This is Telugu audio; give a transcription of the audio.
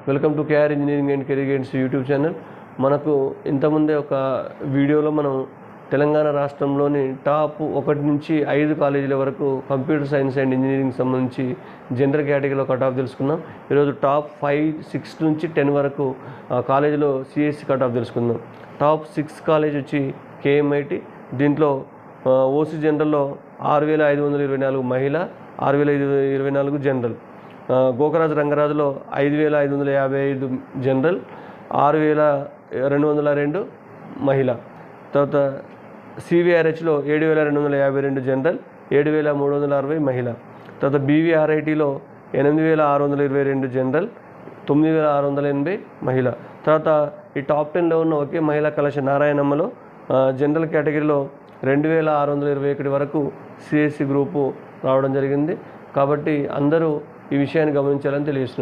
Welcome to KR engineering and career guidance YouTube channel. మనకు ఇంతకుముందే ఒక వీడియోలో మనం తెలంగాణ రాష్ట్రంలోని టాప్ 1 నుంచి 5 కాలేజీల వరకు కంప్యూటర్ సైన్స్ అండ్ ఇంజనీరింగ్ సంబంధించి జనరల్ కేటగిరీలో కట్ ఆఫ్ తెలుసుకుందాం. ఈరోజు టాప్ 5, 6 నుంచి 10 వరకు కాలేజీలో సిఎస్సి కట్ ఆఫ్ తెలుసుకుందాం. టాప్ 6 కాలేజ్ వచ్చి కేఎంఐటి. దీంట్లో ఓసీ జనరల్లో 6524 మహిళ, 6024 జనరల్. గోకరాజు రంగరాజులో 5555 జనరల్, 6202 మహిళ. తర్వాత సివిఆర్హెచ్లో 7252 జనరల్, 7360 మహిళ. తర్వాత బీవీఆర్ఐటీలో 8622 జనరల్, 9680 మహిళ. తర్వాత ఈ టాప్ 10లో ఉన్న ఒకే మహిళా కళాశాల నారాయణమ్మలో జనరల్ కేటగిరీలో 2621 వరకు సిఎస్సి గ్రూపు రావడం జరిగింది. కాబట్టి అందరూ ఈ విషయాన్ని గమనించాలని తెలియజేస్తున్నారు.